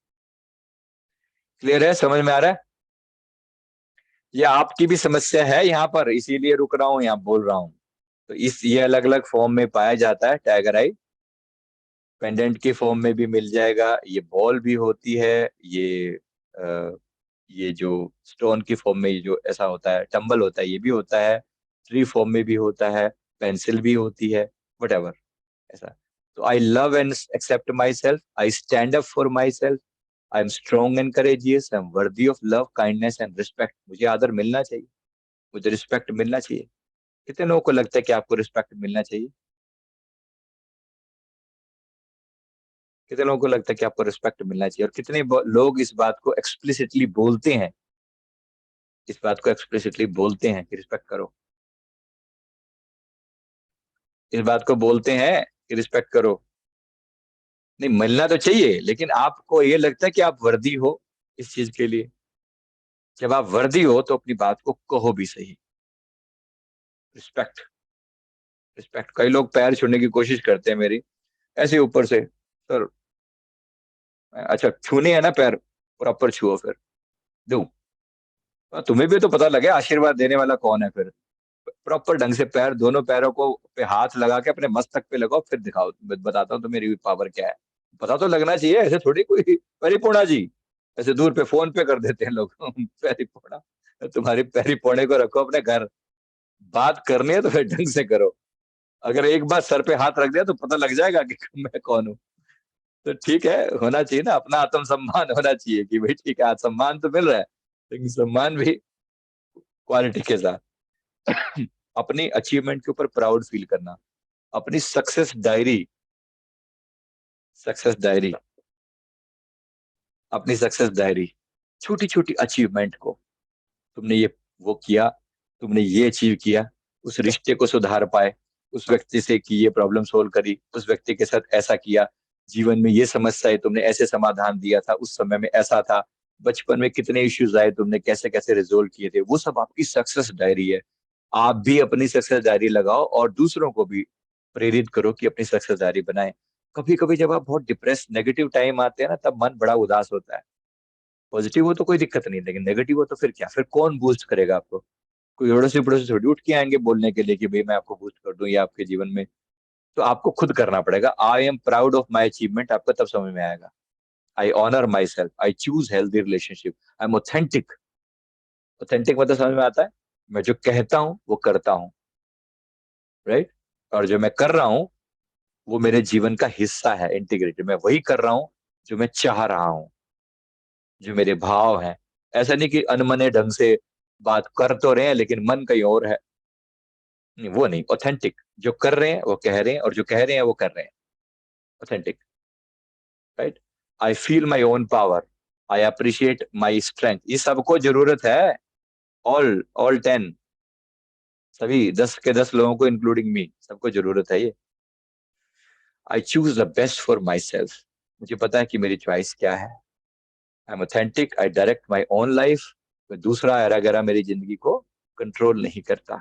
क्लियर है, समझ में आ रहा है? ये आपकी भी समस्या है यहाँ पर, इसीलिए रुक रहा हूँ, यहाँ बोल रहा हूँ। तो इस, ये अलग अलग फॉर्म में पाया जाता है टाइगर आई, पेंडेंट की फॉर्म में भी मिल जाएगा, ये बॉल भी होती है, ये जो स्टोन की फॉर्म में ये जो ऐसा होता है, टंबल होता है, ये भी होता है, ट्री फॉर्म में भी होता है, पेंसिल भी होती है, वट एवर ऐसा। तो I love and accept myself, I stand up for myself, I am strong and courageous, I am worthy of love, kindness and respect. मुझे आदर मिलना चाहिए, मुझे रिस्पेक्ट मिलना चाहिए। कितने लोगों को लगता है कि आपको रिस्पेक्ट मिलना चाहिए? कितने लोगों को लगता है कि आपको रिस्पेक्ट मिलना चाहिए? और कितने लोग इस बात को एक्सप्लिसिटली बोलते हैं, इस बात को एक्सप्लिसिटली बोलते हैं कि रिस्पेक्ट करो, इस बात को बोलते हैं कि रिस्पेक्ट करो? नहीं, मिलना तो चाहिए, लेकिन आपको ये लगता है कि आप वर्दी हो इस चीज के लिए? जब आप वर्दी हो तो अपनी बात को कहो भी सही। Respect, respect. कई लोग पैर छूने की कोशिश करते हैं मेरी, ऐसे ऊपर से, सर अच्छा छूने है ना पैर, प्रॉपर छुओ फिर, दो। तुम्हें भी तो पता लगे आशीर्वाद देने वाला कौन है फिर। प्रॉपर ढंग से पैर, दोनों पैरों को पे हाथ लगा के अपने मस्तक पे लगाओ, फिर दिखाओ, बताता हूँ तो मेरी पावर क्या है। पता तो लगना चाहिए, ऐसे थोड़ी कोई परिपूर्णा जी, ऐसे दूर पे फोन पे कर देते हैं लोग परिपूर्णा, तुम्हारी परिपूर्णे को रखो अपने घर, बात करनी है तो फिर ढंग से करो। अगर एक बार सर पे हाथ रख दिया तो पता लग जाएगा कि मैं कौन हूँ। तो ठीक है, होना चाहिए ना, अपना आत्मसम्मान होना चाहिए कि भाई ठीक है, सम्मान तो मिल रहा है, लेकिन सम्मान भी क्वालिटी के साथ। अपनी अचीवमेंट के ऊपर प्राउड फील करना, अपनी सक्सेस डायरी, अपनी सक्सेस डायरी, छोटी छोटी अचीवमेंट को, तुमने ये वो किया, तुमने ये अचीव किया, उस रिश्ते को सुधार पाए, उस व्यक्ति से की ये प्रॉब्लम सोल्व करी, उस व्यक्ति के साथ ऐसा किया, जीवन में ये समस्या है तुमने ऐसे समाधान दिया था, उस समय में ऐसा था, बचपन में कितने इश्यूज आए तुमने कैसे कैसे रिजोल्व किए थे, वो सब आपकी सक्सेस डायरी है। आप भी अपनी सक्सेस डायरी लगाओ और दूसरों को भी प्रेरित करो कि अपनी सक्सेस डायरी बनाएं। कभी कभी जब आप बहुत डिप्रेस नेगेटिव टाइम आते हैं ना, तब मन बड़ा उदास होता है। पॉजिटिव हो तो कोई दिक्कत नहीं, लेकिन नेगेटिव हो तो फिर क्या, फिर कौन बूस्ट करेगा आपको? कोई अड़ोसी पड़ोसी थोड़ी उठ के आएंगे बोलने के लिए कि भाई मैं आपको बूस्ट कर दूं या आपके जीवन में। तो आपको खुद करना पड़ेगा। I am proud of my achievement, आपको तब समझ में आएगा। I honour myself, I choose healthy relationship, I am authentic. Authentic मतलब समझ में आता है, मैं जो कहता हूँ वो करता हूँ, राइट? और जो मैं कर रहा हूँ वो मेरे जीवन का हिस्सा है, इंटीग्रेटेड। मैं वही कर रहा हूँ जो मैं चाह रहा हूँ, जो मेरे भाव हैं। ऐसा नहीं कि अनमने ढंग से बात कर तो रहे हैं लेकिन मन कहीं और है, नहीं, वो नहीं। ऑथेंटिक, जो कर रहे हैं वो कह रहे हैं और जो कह रहे हैं वो कर रहे हैं। Authentic, right? I feel my own power, I appreciate my strength, ये सबको जरूरत है। ऑल 10, सभी 10 के 10 लोगों को इंक्लूडिंग मी, सबको जरूरत है ये। I choose the best for my self, मुझे पता है कि मेरी चॉइस क्या है। आई am authentic, I direct my own life, कोई दूसरा ऐरा गैरा मेरी जिंदगी को कंट्रोल नहीं करता,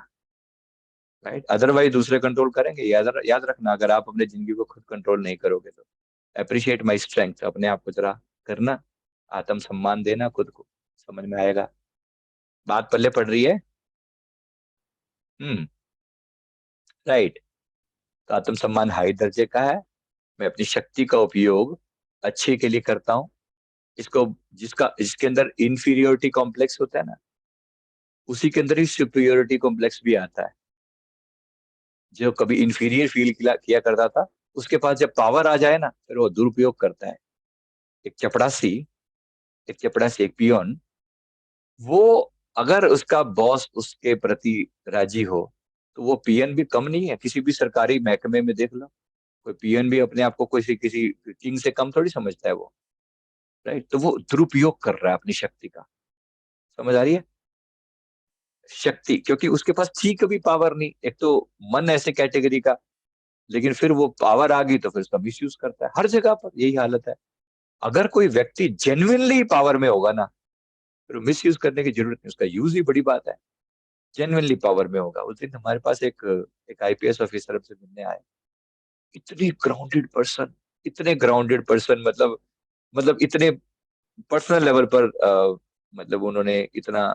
राइट? अदरवाइज दूसरे कंट्रोल करेंगे। याद रखना, अगर आप अपने जिंदगी को खुद कंट्रोल नहीं करोगे तो। अप्रिशिएट माई स्ट्रेंथ, अपने आप को जरा करना, आत्म सम्मान देना खुद को, समझ में आएगा। बात पल्ले पड़ रही है? हम्म, राइट। तो आत्म सम्मान हाई दर्जे का है। मैं अपनी शक्ति का उपयोग अच्छे के लिए करता हूँ। इसको, जिसके अंदर इंफीरियोरिटी कॉम्प्लेक्स होता है ना, उसी के अंदर ही सुपीरियोरिटी कॉम्प्लेक्स भी आता है। जो कभी इंफीरियर फील किया करता था, उसके पास जब पावर आ जाए ना, फिर वो दुरुपयोग करता है। एक चपड़ासी, एक पियोन, वो अगर उसका बॉस उसके प्रति राजी हो, तो वो पियन भी कम नहीं है। किसी भी सरकारी महकमे में देख लो, कोई पियन भी अपने आप को किसी किसी किंग से कम थोड़ी समझता है वो, राइट? तो वो दुरुपयोग कर रहा है अपनी शक्ति का। समझ आ रही है? शक्ति, क्योंकि उसके पास थी कभी पावर नहीं। एक तो मन ऐसे कैटेगरी का, लेकिन फिर वो पावर आ गई तो फिर उसका मिस यूज करता है। हर जगह पर यही हालत है। अगर कोई व्यक्ति जेन्युइनली पावर में होगा ना, फिर मिस यूज करने की जरूरत नहीं, उसका यूज ही बड़ी बात है। जेन्युइनली पावर में होगा। उस दिन हमारे पास एक एक आईपीएस ऑफिसर हमसे मिलने आए। इतनी ग्राउंडेड पर्सन, इतने ग्राउंडेड पर्सन, मतलब इतने पर्सनल लेवल पर मतलब उन्होंने इतना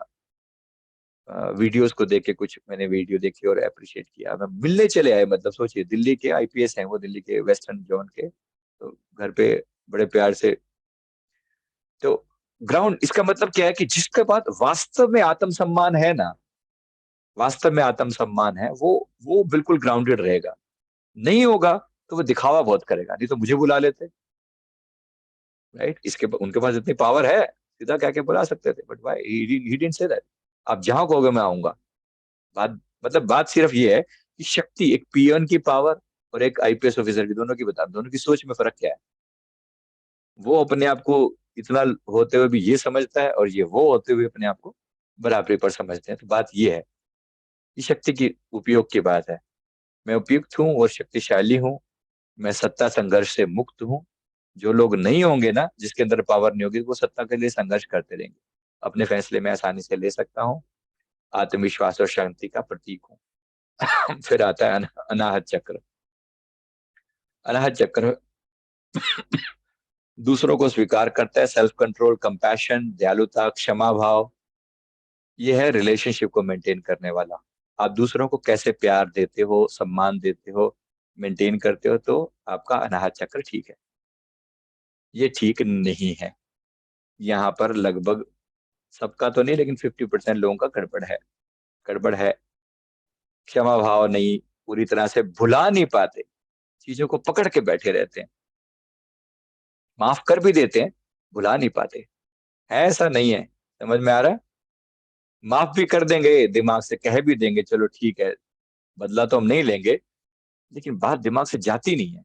वीडियोस को देख के, कुछ मैंने वीडियो देखी और अप्रिशिएट किया। मैं मिलने चले आए, मतलब सोचिए, दिल्ली के आईपीएस हैं वो, दिल्ली के वेस्टर्न जोन के, तो घर पे बड़े प्यार से। तो ग्राउंड, इसका मतलब क्या है कि जिसके पास वास्तव में आत्मसम्मान है ना, वास्तव में आत्मसम्मान है, वो बिल्कुल ग्राउंडेड रहेगा। नहीं होगा तो वो दिखावा बहुत करेगा, नहीं तो मुझे बुला लेते, राइट? उनके पास इतनी पावर है, सीधा कह के बुला सकते थे, but why he didn't say that. आप जहां कहोगे मैं आऊंगा। बात, मतलब बात सिर्फ ये है कि शक्ति, एक पियन की पावर और एक आईपीएस ऑफिसर की, दोनों की बता, दोनों की सोच में फर्क क्या है। वो अपने आप को इतना होते हुए भी ये समझता है, और ये वो होते हुए अपने आप को बराबरी पर समझते हैं। तो बात ये है, ये शक्ति की उपयोग की बात है। मैं उपयुक्त हूँ और शक्तिशाली हूँ, मैं सत्ता संघर्ष से मुक्त हूँ। जो लोग नहीं होंगे ना, जिसके अंदर पावर नहीं होगी, वो सत्ता के लिए संघर्ष करते रहेंगे। अपने फैसले में आसानी से ले सकता हूँ, आत्मविश्वास और शांति का प्रतीक हूँ। फिर आता है अनाहत चक्र। अनाहत चक्र दूसरों को स्वीकार करता है, सेल्फ कंट्रोल, कंपैशन, दयालुता, क्षमा भाव। ये है रिलेशनशिप को मेंटेन करने वाला। आप दूसरों को कैसे प्यार देते हो, सम्मान देते हो, मेंटेन करते हो, तो आपका अनाहत चक्र ठीक है। ये ठीक नहीं है। यहाँ पर लगभग सबका तो नहीं, लेकिन 50% लोगों का गड़बड़ है। गड़बड़ है। क्षमा भाव नहीं, पूरी तरह से भुला नहीं पाते, चीजों को पकड़ के बैठे रहते हैं, माफ कर भी देते हैं, भुला नहीं पाते है। ऐसा नहीं है, समझ में आ रहा है? माफ भी कर देंगे, दिमाग से कह भी देंगे चलो ठीक है, बदला तो हम नहीं लेंगे, लेकिन बात दिमाग से जाती नहीं है,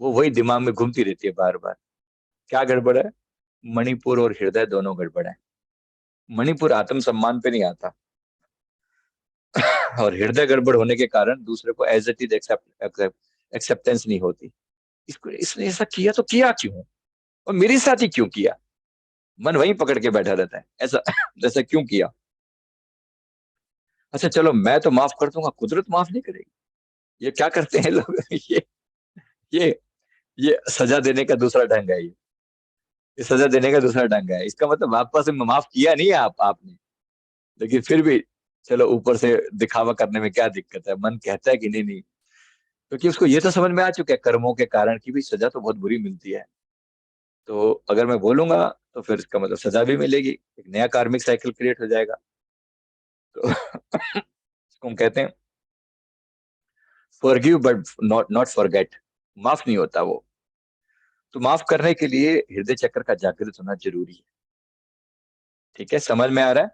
वो वही दिमाग में घूमती रहती है बार बार। क्या गड़बड़ है? मणिपुर और हृदय दोनों गड़बड़ है। मणिपुर आत्मसम्मान पे नहीं आता, और हृदय गड़बड़ होने के कारण दूसरे को एज इट इज एक्सेप्टेंस नहीं होती। इसको इसने ऐसा किया तो किया क्यों, और मेरे साथ ही क्यों किया, मन वहीं पकड़ के बैठा रहता है, ऐसा जैसा क्यों किया। अच्छा चलो मैं तो माफ कर दूंगा, कुदरत माफ नहीं करेगी। ये क्या करते हैं लोग ये ये सजा देने का दूसरा ढंग है, ये सजा देने का दूसरा ढंग है। इसका मतलब आपस में माफ किया नहीं है आपने, लेकिन फिर भी चलो ऊपर से दिखावा करने में क्या दिक्कत है, मन कहता है कि नहीं नहीं, क्योंकि उसको ये तो समझ में आ चुका है कर्मों के कारण की भी सजा तो बहुत बुरी मिलती है। तो अगर मैं बोलूंगा तो फिर इसका मतलब सजा भी मिलेगी, एक नया कार्मिक साइकिल क्रिएट हो जाएगा। तो इसको हम कहते हैं forgive but not not forget, माफ नहीं होता वो। तो माफ करने के लिए हृदय चक्र का जागृत होना जरूरी है। ठीक है, समझ में आ रहा है?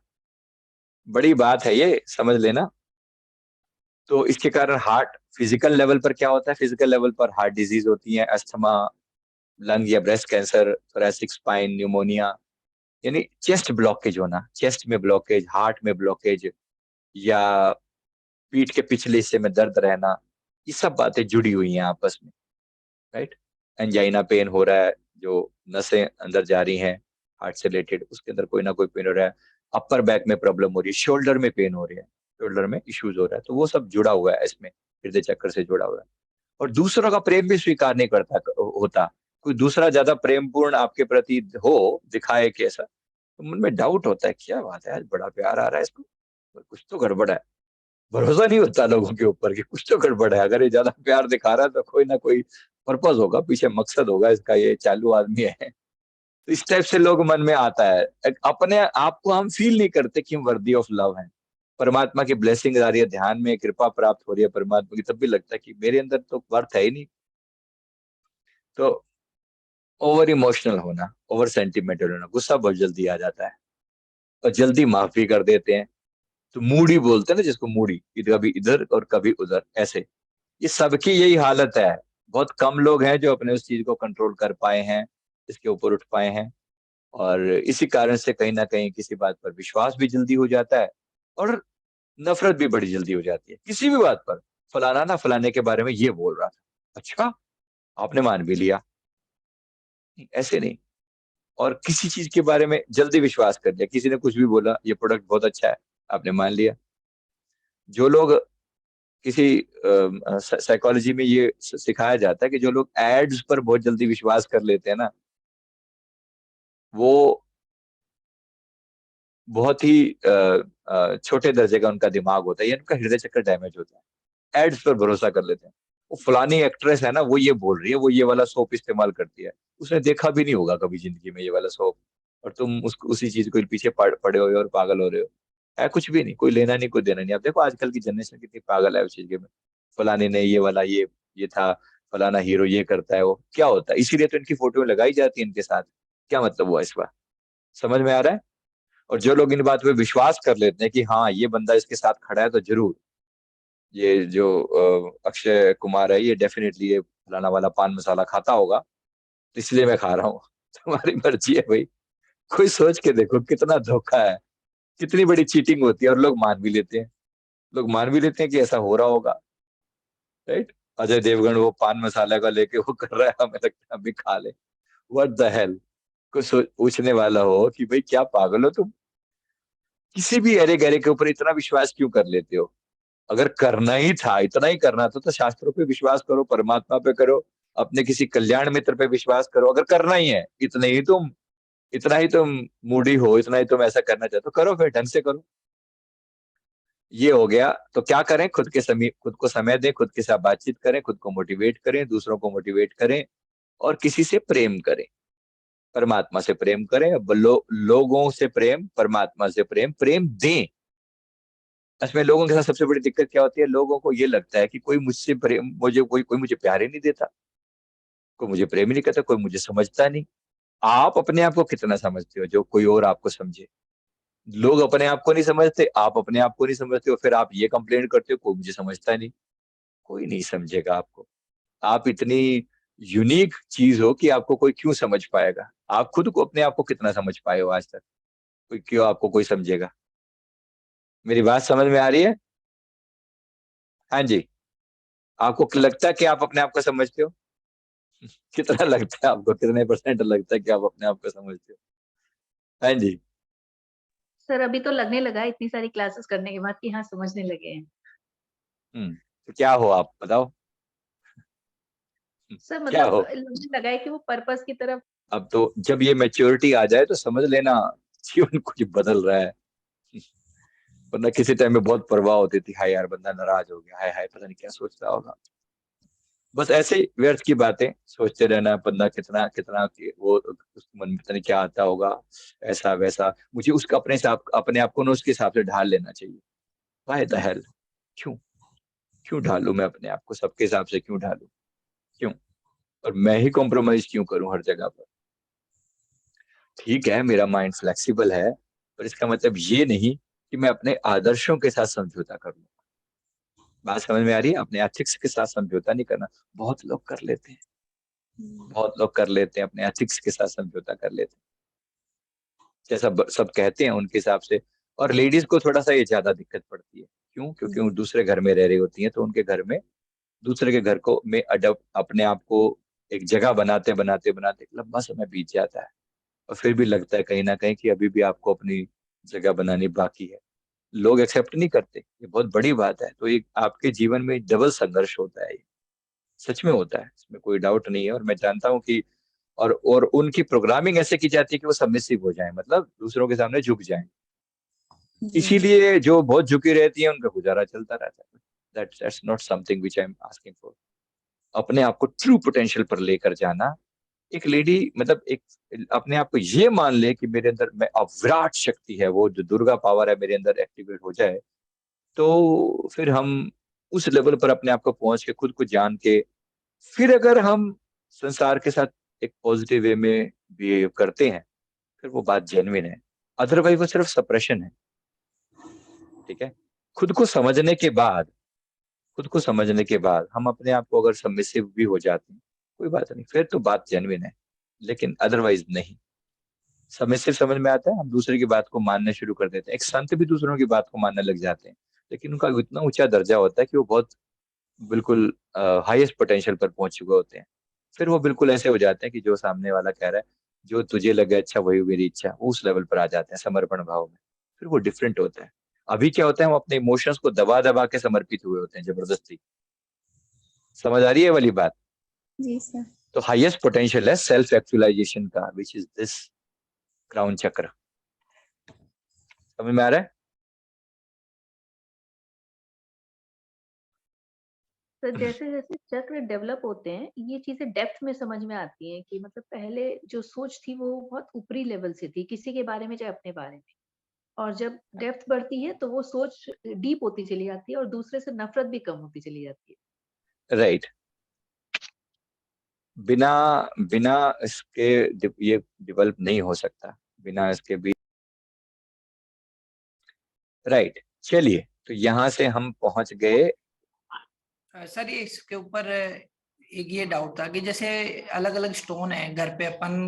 बड़ी बात है ये, समझ लेना। तो इसके कारण हार्ट फिजिकल लेवल पर क्या होता है, फिजिकल लेवल पर हार्ट डिजीज होती है, अस्थमा, लंग या breast cancer, thoracic spine, pneumonia, यानी चेस्ट ब्लॉकेज होना, चेस्ट में ब्लॉकेज, हार्ट में ब्लॉकेज, या पीठ के पिछले हिस्से में दर्द रहना, ये सब बातें जुड़ी हुई हैं आपस में, राइट। एंजाइना पेन हो रहा है, जो नसें अंदर जा रही हैं हार्ट से रिलेटेड, उसके अंदर कोई ना कोई पेन हो रहा है। अपर बैक में प्रॉब्लम हो रही है, शोल्डर में पेन हो रही है, शोल्डर में इश्यूज हो रहा है, तो वो सब जुड़ा हुआ है इसमें, हृदय चक्र से जुड़ा हुआ है। और दूसरों का प्रेम भी स्वीकार नहीं करता होता, कोई दूसरा ज्यादा प्रेम पूर्ण आपके प्रति हो, दिखाए कि ऐसा, तो मन में डाउट होता है, क्या बात है आज बड़ा प्यार आ रहा है इसको, कुछ तो गड़बड़ है। भरोसा नहीं होता लोगों के ऊपर कि कुछ तो गड़बड़ है, अगर ये ज्यादा प्यार दिखा रहा है तो कोई ना कोई पर्पस होगा, पीछे मकसद होगा इसका, ये चालू आदमी है। तो इस टाइप से लोग मन में आता है। अपने आप को हम फील नहीं करते कि हम वर्दी ऑफ लव हैं, परमात्मा की ब्लेसिंग आ रही है, ध्यान में कृपा प्राप्त हो रही है परमात्मा की, तब भी लगता है कि मेरे अंदर तो वर्थ है ही नहीं। तो ओवर इमोशनल होना, ओवर सेंटिमेंटल होना, गुस्सा बहुत जल्दी आ जाता है, और जल्दी माफी कर देते हैं। तो मूडी बोलते हैं ना जिसको, मूडी, कभी इधर और कभी उधर, ऐसे ये सबकी यही हालत है। बहुत कम लोग हैं जो अपने उस चीज को कंट्रोल कर पाए हैं, इसके ऊपर उठ पाए हैं, और इसी कारण से कहीं ना कहीं किसी बात पर विश्वास भी जल्दी हो जाता है, और नफरत भी बड़ी जल्दी हो जाती है किसी भी बात पर। फलाना ना फलाने के बारे में ये बोल रहा था, अच्छा आपने मान भी लिया, ऐसे नहीं। और किसी चीज के बारे में जल्दी विश्वास कर लिया, किसी ने कुछ भी बोला ये प्रोडक्ट बहुत अच्छा है, आपने मान लिया। जो लोग किसी साइकोलॉजी में ये सिखाया जाता है कि जो लोग एड्स पर बहुत जल्दी विश्वास कर लेते हैं ना, वो बहुत ही छोटे दर्जे का उनका दिमाग होता है, या उनका हृदय चक्र डैमेज होता है। एड्स पर भरोसा कर लेते हैं, वो फलानी एक्ट्रेस है ना, वो ये बोल रही है, वो ये वाला सोप इस्तेमाल करती है, उसने देखा भी नहीं होगा कभी जिंदगी में ये वाला सोप, और तुम उसी चीज को पीछे पड़े हुए और पागल हो रहे हो। है कुछ भी नहीं, कोई लेना नहीं कोई देना नहीं। आप देखो आजकल की जनरेशन कितनी पागल है उस चीज के में, फलाने ने ये वाला ये था, फलाना हीरो ये करता है, वो क्या होता है, इसीलिए तो इनकी फोटो लगाई जाती है इनके साथ। क्या मतलब हुआ इस बार, समझ में आ रहा है? और जो लोग इन बात पे विश्वास कर लेते हैं कि हाँ ये बंदा इसके साथ खड़ा है तो जरूर, ये जो अक्षय कुमार है ये डेफिनेटली ये फलाना वाला पान मसाला खाता होगा, तो इसलिए मैं खा रहा हूँ। तुम्हारी मर्जी है भाई, कोई सोच के देखो कितना धोखा है, कितनी बड़ी चीटिंग होती है, और लोग मान भी लेते हैं, लोग मान भी लेते हैं कि ऐसा हो रहा होगा, राइट। अजय देवगन वो पान मसाला का लेके वो कर रहा है, हमें लगता है अभी खा ले, व्हाट द हेल। कोई पूछने वाला हो कि भाई क्या पागल हो तुम, किसी भी अरे गहरे के ऊपर इतना विश्वास क्यों कर लेते हो? अगर करना ही था, इतना ही करना था, तो शास्त्रों पे विश्वास करो, परमात्मा पे करो, अपने किसी कल्याण मित्र पे विश्वास करो। अगर करना ही है, इतना ही तुम मूडी हो, इतना ही तुम ऐसा करना चाहते हो, करो फिर ढंग से करो। ये हो गया। तो क्या करें, खुद को समय दें, खुद के साथ बातचीत करें, खुद को मोटिवेट करें, दूसरों को मोटिवेट करें, और किसी से प्रेम करें, परमात्मा से प्रेम करें। लोगों से प्रेम, परमात्मा से प्रेम, प्रेम दें, इसमें लोगों के साथ सबसे बड़ी दिक्कत क्या होती है, लोगों को ये लगता है कि कोई मुझसे प्रेम, मुझे कोई मुझे प्यार ही नहीं देता, कोई मुझे प्रेम ही नहीं करता, कोई मुझे समझता नहीं। आप अपने आप को कितना समझते हो जो कोई और आपको समझे? लोग अपने आप को नहीं समझते, आप अपने आप को नहीं समझते हो, फिर आप ये कंप्लेंट करते हो कोई मुझे समझता नहीं। कोई नहीं समझेगा आपको। आप इतनी यूनिक चीज हो कि आपको कोई क्यों समझ पाएगा? आप खुद को, अपने आप को कितना समझ पाए हो आज तक? कोई क्यों आपको कोई समझेगा? मेरी बात समझ में आ रही है? हाँ जी। आपको लगता है कि आप अपने आप को समझते हो? कितना लगता है आपको, कितने % लगता है कि आप अपने आप को समझते हो? हाँ जी। सर अभी तो लगने लगा है इतनी सारी क्लासेस करने के बाद कि हाँ समझने लगे हैं। तो क्या हो आप बताओ? सर क्या मतलब हो? लगने लगा है कि वो पर्पस की तरफ। अब तो जब ये मैच्योरिटी आ जाए तो समझ लेना जीवन कुछ बदल रहा है। वरना किसी टाइम में बहुत परवाह होती थी, हाय यार बंदा नाराज हो गया, हाय हाय पता नहीं क्या सोच रहा होगा। बस ऐसे ही व्यर्थ की बातें सोचते रहना, बंदा कितना कितना वो उसके मन में पता नहीं क्या आता होगा, ऐसा वैसा। मुझे उसका अपने आप को ना उसके हिसाब से ढाल लेना चाहिए। Why the hell? क्यों? क्यों ढालूं मैं अपने आप को सबके हिसाब से? क्यों ढालूं? क्यों? और मैं ही कॉम्प्रोमाइज क्यों करूं हर जगह पर? ठीक है, मेरा माइंड फ्लेक्सिबल है, पर इसका मतलब ये नहीं कि मैं अपने आदर्शों के साथ समझौता कर लूं। बात समझ में आ रही है? अपने एथिक्स के साथ समझौता नहीं करना। बहुत लोग कर लेते हैं, बहुत लोग कर लेते हैं, अपने एथिक्स के साथ समझौता कर लेते हैं, जैसा सब कहते हैं उनके हिसाब से। और लेडीज को थोड़ा सा ये ज्यादा दिक्कत पड़ती है। क्यों? क्योंकि वो दूसरे घर में रह रही होती हैं, तो उनके घर में दूसरे के घर को में अडप अपने आप को एक जगह बनाते बनाते बनाते एक लंबा समय बीत जाता है, और फिर भी लगता है कहीं ना कहीं कि अभी भी आपको अपनी जगह बनानी बाकी है। लोग एक्सेप्ट नहीं करते, ये बहुत बड़ी बात है। तो ये आपके जीवन में डबल संघर्ष होता है, ये सच में होता है, इसमें कोई डाउट नहीं है। और मैं जानता हूँ कि और उनकी प्रोग्रामिंग ऐसे की जाती है कि वो सबमिसिव हो जाएं, मतलब दूसरों के सामने झुक जाएं। जी। इसीलिए जो बहुत झुकी रहती है उनका गुजारा चलता रहता है। That's not something which I am asking for. अपने आप को ट्रू पोटेंशियल पर लेकर जाना। एक लेडी मतलब एक अपने आप को ये मान ले कि मेरे अंदर मैं अविराट शक्ति है, वो जो दुर्गा पावर है मेरे अंदर एक्टिवेट हो जाए, तो फिर हम उस लेवल पर अपने आप को पहुंच के खुद को जान के, फिर अगर हम संसार के साथ एक पॉजिटिव वे में बिहेव करते हैं, फिर वो बात जेन्युइन है। अदरवाइज वो सिर्फ सप्रेशन है। ठीक है? खुद को समझने के बाद, खुद को समझने के बाद हम अपने आप को अगर सबमिसिव भी हो जाते हैं, कोई बात नहीं, फिर तो बात जेन्युइन है। लेकिन अदरवाइज नहीं। सबमिसिव समझ में आता है, हम दूसरे की बात को मानने शुरू कर देते हैं। एक संत भी दूसरों की बात को मानने लग जाते हैं, लेकिन उनका इतना ऊंचा दर्जा होता है कि वो बहुत बिल्कुल हाईएस्ट पोटेंशियल पर पहुंच चुके होते हैं। फिर वो बिल्कुल ऐसे हो जाते हैं कि जो सामने वाला कह रहा है, जो तुझे लगे अच्छा वही मेरी इच्छा, वो उस लेवल पर आ जाते हैं समर्पण भाव में। फिर वो डिफरेंट होता है। अभी क्या होता है, हम अपने इमोशंस को दबा दबा के समर्पित हुए होते हैं जबरदस्ती। समझ आ रही है वाली बात? जी सर। तो हाईएस्ट पोटेंशियल है सेल्फ एक्चुअलाइजेशन का, विच इज दिस क्राउन चक्र। समझ में आ रहा है? तो जैसे जैसे चक्र डेवलप होते हैं ये चीजें डेप्थ में समझ में आती हैं कि मतलब पहले जो सोच थी वो बहुत ऊपरी लेवल से थी किसी के बारे में चाहे अपने बारे में, और जब डेप्थ बढ़ती है तो वो सोच डीप होती चली जाती है और दूसरे से नफरत भी कम होती चली जाती है। राइट। बिना बिना इसके ये डेवलप नहीं हो सकता, बिना इसके भी। राइट। चलिए, तो यहां से हम पहुंच गए। सर ये इसके ऊपर एक ये डाउट था कि जैसे अलग अलग स्टोन है घर पे अपन